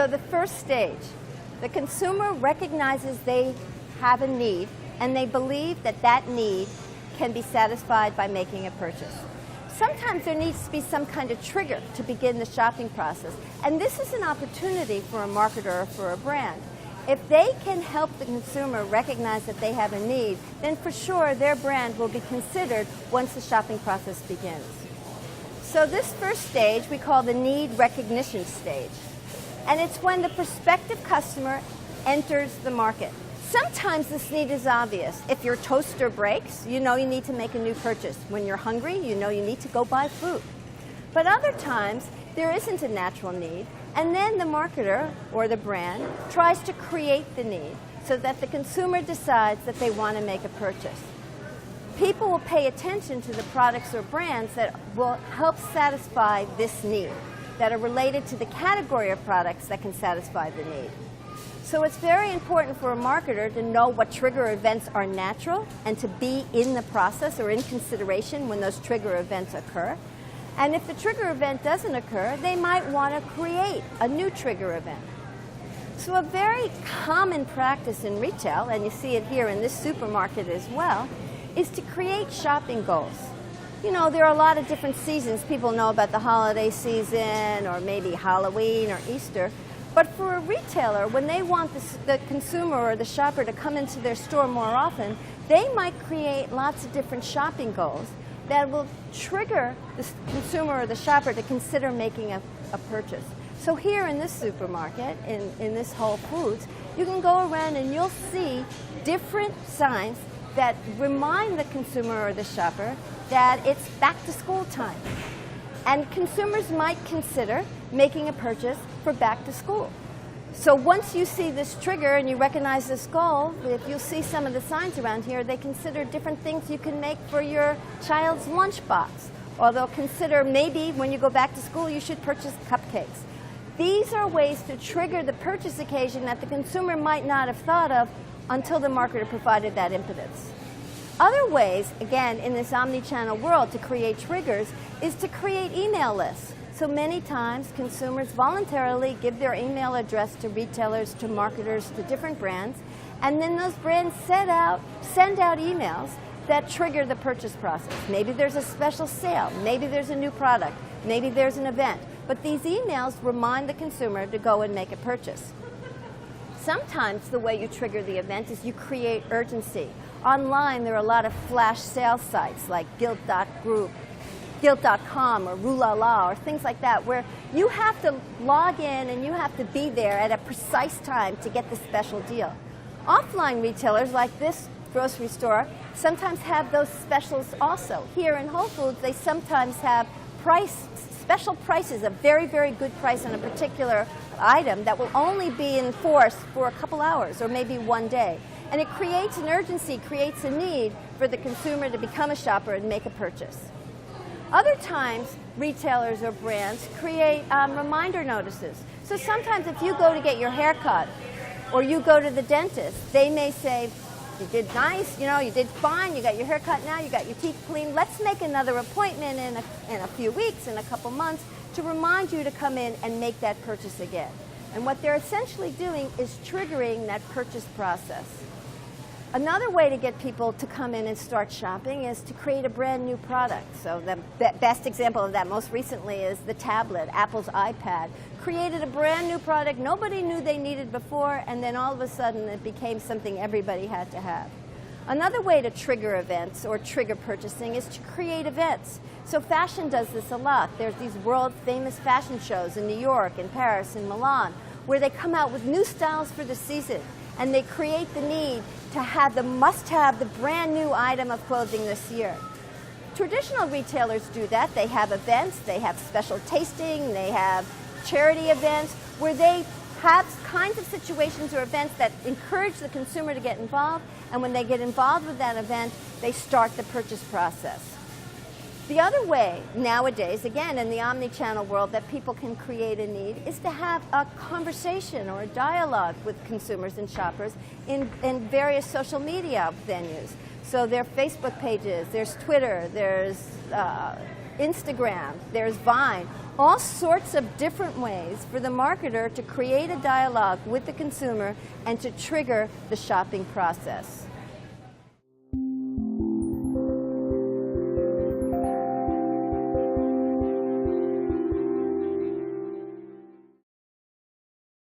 So the first stage, the consumer recognizes they have a need and they believe that that need can be satisfied by making a purchase. Sometimes there needs to be some kind of trigger to begin the shopping process, and this is an opportunity for a marketer or for a brand. If they can help the consumer recognize that they have a need, then for sure their brand will be considered once the shopping process begins. So this first stage we call the need recognition stage, and it's when the prospective customer enters the market. Sometimes this need is obvious. If your toaster breaks, you know you need to make a new purchase. When you're hungry, you know you need to go buy food. But other times, there isn't a natural need, and then the marketer or the brand tries to create the need so that the consumer decides that they want to make a purchase. People will pay attention to the products or brands that will help satisfy this need, that are related to the category of products that can satisfy the need. So it's very important for a marketer to know what trigger events are natural and to be in the process or in consideration when those trigger events occur. And if the trigger event doesn't occur, they might want to create a new trigger event. So a very common practice in retail, and you see it here in this supermarket as well, is to create shopping goals. You know, there are a lot of different seasons. People know about the holiday season or maybe Halloween or Easter. But for a retailer, when they want the consumer or the shopper to come into their store more often, they might create lots of different shopping goals that will trigger the consumer or the shopper to consider making a purchase. So here in this supermarket, in this Whole Foods, you can go around and you'll see different signs that remind the consumer or the shopper that it's back to school time. And consumers might consider making a purchase for back to school. So once you see this trigger and you recognize this goal, if you'll see some of the signs around here, they consider different things you can make for your child's lunchbox. Or they'll consider maybe when you go back to school you should purchase cupcakes. These are ways to trigger the purchase occasion that the consumer might not have thought of until the marketer provided that impetus. Other ways, again, in this omni-channel world to create triggers is to create email lists. So many times consumers voluntarily give their email address to retailers, to marketers, to different brands, and then those brands send out emails that trigger the purchase process. Maybe there's a special sale, maybe there's a new product, maybe there's an event, but these emails remind the consumer to go and make a purchase. Sometimes the way you trigger the event is you create urgency. Online, there are a lot of flash sale sites like Guilt.com or Rulala or things like that, where you have to log in and you have to be there at a precise time to get the special deal. Offline retailers like this grocery store sometimes have those specials also. Here in Whole Foods, they sometimes have special prices, a very, very good price on a particular item that will only be in force for a couple hours or maybe one day. And it creates an urgency, creates a need for the consumer to become a shopper and make a purchase. Other times, retailers or brands create reminder notices. So sometimes if you go to get your hair cut or you go to the dentist, they may say, you did nice, you know, you did fine, you got your hair cut now, you got your teeth cleaned, let's make another appointment in a few weeks, in a couple months, to remind you to come in and make that purchase again. And what they're essentially doing is triggering that purchase process. Another way to get people to come in and start shopping is to create a brand new product. So the best example of that most recently is the tablet, Apple's iPad. Created a brand new product nobody knew they needed before, and then all of a sudden it became something everybody had to have. Another way to trigger events or trigger purchasing is to create events. So fashion does this a lot. There's these world famous fashion shows in New York, in Paris, in Milan, where they come out with new styles for the season, and they create the need to have the must-have, the brand new item of clothing this year. Traditional retailers do that. They have events, they have special tasting, they have charity events where they have kinds of situations or events that encourage the consumer to get involved, and when they get involved with that event, they start the purchase process. The other way nowadays, again in the omni-channel world, that people can create a need is to have a conversation or a dialogue with consumers and shoppers in various social media venues. So there are Facebook pages, there's Twitter, there's Instagram, there's Vine, all sorts of different ways for the marketer to create a dialogue with the consumer and to trigger the shopping process.